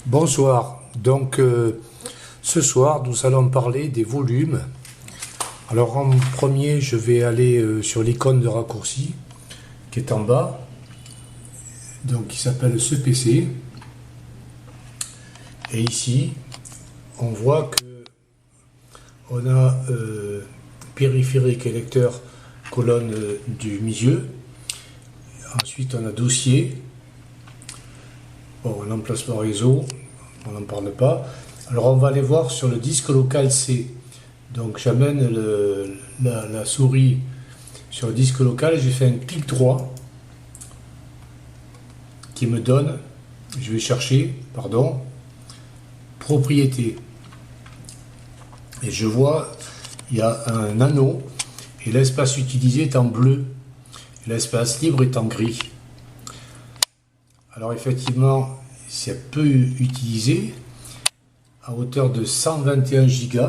Bonsoir. Donc ce soir nous allons parler des volumes. Alors en premier je vais aller sur l'icône de raccourci qui est en bas, donc qui s'appelle CPC. Et ici on voit que on a périphérique et lecteur colonne du milieu. Ensuite on a dossier. Bon, l'emplacement réseau, on n'en parle pas. Alors on va aller voir sur le disque local C. Donc j'amène la souris sur le disque local, j'ai fait un clic droit qui me donne, je vais chercher, propriété. Et je vois, il y a un anneau et l'espace utilisé est en bleu. L'espace libre est en gris. Alors effectivement, c'est peu utilisé, à hauteur de 121 Go,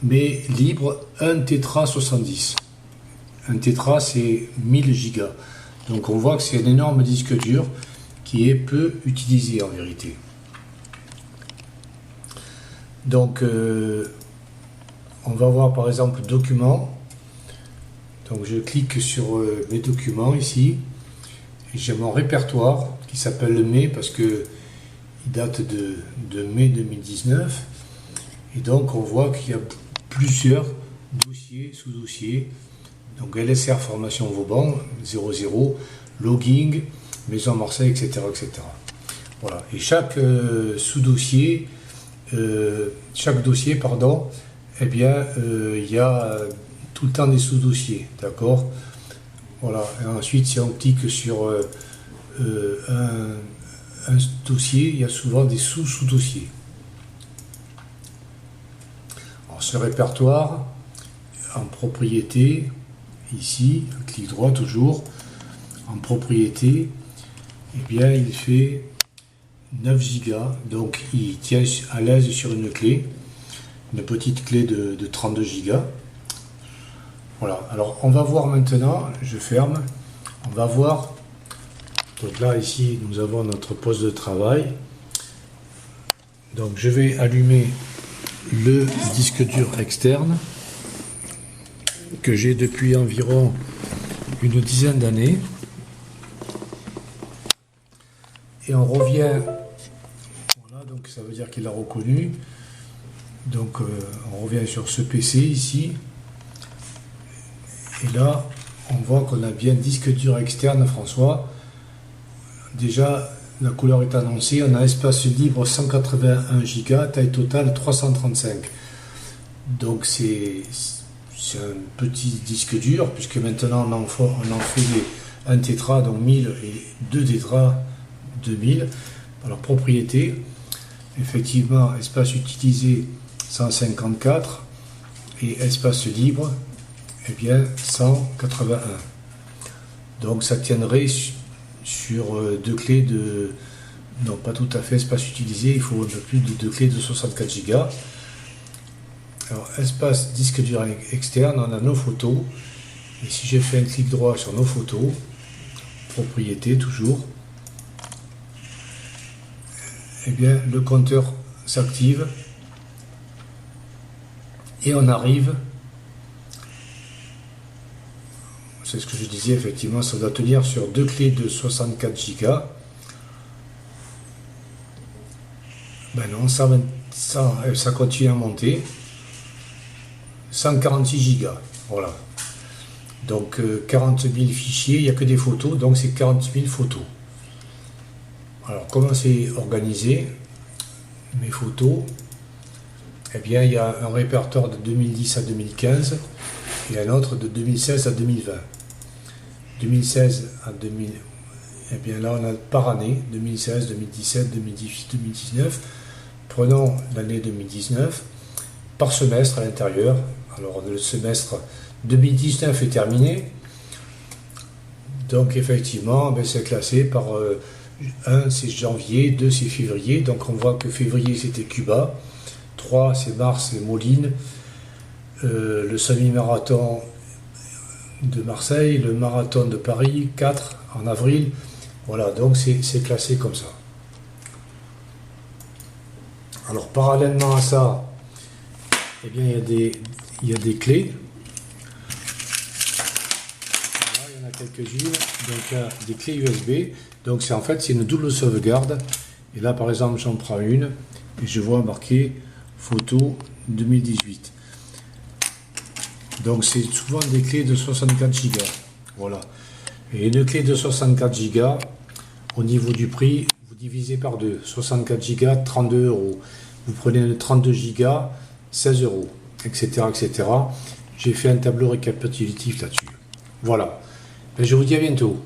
mais libre 1 Tétra 70. Un Tétra c'est 1000 Go. Donc on voit que c'est un énorme disque dur qui est peu utilisé en vérité. Donc on va voir par exemple documents. Donc je clique sur mes documents ici. J'ai mon répertoire qui s'appelle le mai parce que il date de mai 2019 et donc on voit qu'il y a plusieurs dossiers, sous-dossiers, donc LSR formation Vauban 00, logging, Maison Marseille, etc. Voilà. Et chaque sous-dossier, chaque dossier, eh bien il y a tout le temps des sous-dossiers, d'accord. Voilà, et ensuite si on clique sur un dossier, il y a souvent des sous-dossiers. Alors ce répertoire, en propriété, ici, clic droit toujours, en propriété, eh bien il fait 9 Go, donc il tient à l'aise sur une clé, une petite clé de 32 Go. Voilà, alors on va voir maintenant, je ferme, on va voir, donc là ici nous avons notre poste de travail, donc je vais allumer le disque dur externe que j'ai depuis environ une dizaine d'années et on revient, voilà, donc ça veut dire qu'il a reconnu, donc on revient sur ce PC ici. Et là, on voit qu'on a bien disque dur externe, François. Déjà, la couleur est annoncée. On a espace libre 181 Go, taille totale 335. Donc c'est un petit disque dur, puisque maintenant on en fait un tétra, donc 1000, et 2 tétras 2000. Alors propriété, effectivement, espace utilisé 154 et espace libre, eh bien 181. Donc ça tiendrait sur deux clés de... Non, pas tout à fait espace utilisé, il faut un peu plus de 2 clés de 64 Go. Alors espace disque dur externe, on a nos photos. Et si je fais un clic droit sur nos photos, propriété toujours, eh bien le compteur s'active et on arrive. C'est ce que je disais, effectivement, ça doit tenir sur 2 clés de 64 Go. Ben non, ça continue à monter. 146 Go, voilà. Donc 40 000 fichiers, il n'y a que des photos, donc c'est 40 000 photos. Alors comment c'est organisé, mes photos? Eh bien, il y a un répertoire de 2010 à 2015 et un autre de 2016 à 2020. 2016 à 2000, et bien là on a par année, 2016, 2017, 2018, 2019. Prenons l'année 2019, par semestre à l'intérieur. Alors le semestre 2019 est terminé, donc effectivement c'est classé par 1 c'est janvier, 2 c'est février, donc on voit que février c'était Cuba, 3 c'est Mars et Moline, le semi-marathon de Marseille, le marathon de Paris, 4 en avril. Voilà, donc c'est classé comme ça. Alors parallèlement à ça, eh bien, il y a des clés. Voilà, il y en a quelques-unes. Donc il y a des clés USB. Donc c'est en fait c'est une double sauvegarde. Et là par exemple j'en prends une et je vois marqué photo 2018. Donc c'est souvent des clés de 64 Go. Voilà. Et une clé de 64 Go, au niveau du prix, vous divisez par deux. 64 Go, 32 euros. Vous prenez une 32 Go, 16 euros, etc., etc. J'ai fait un tableau récapitulatif là-dessus. Voilà. Ben, je vous dis à bientôt.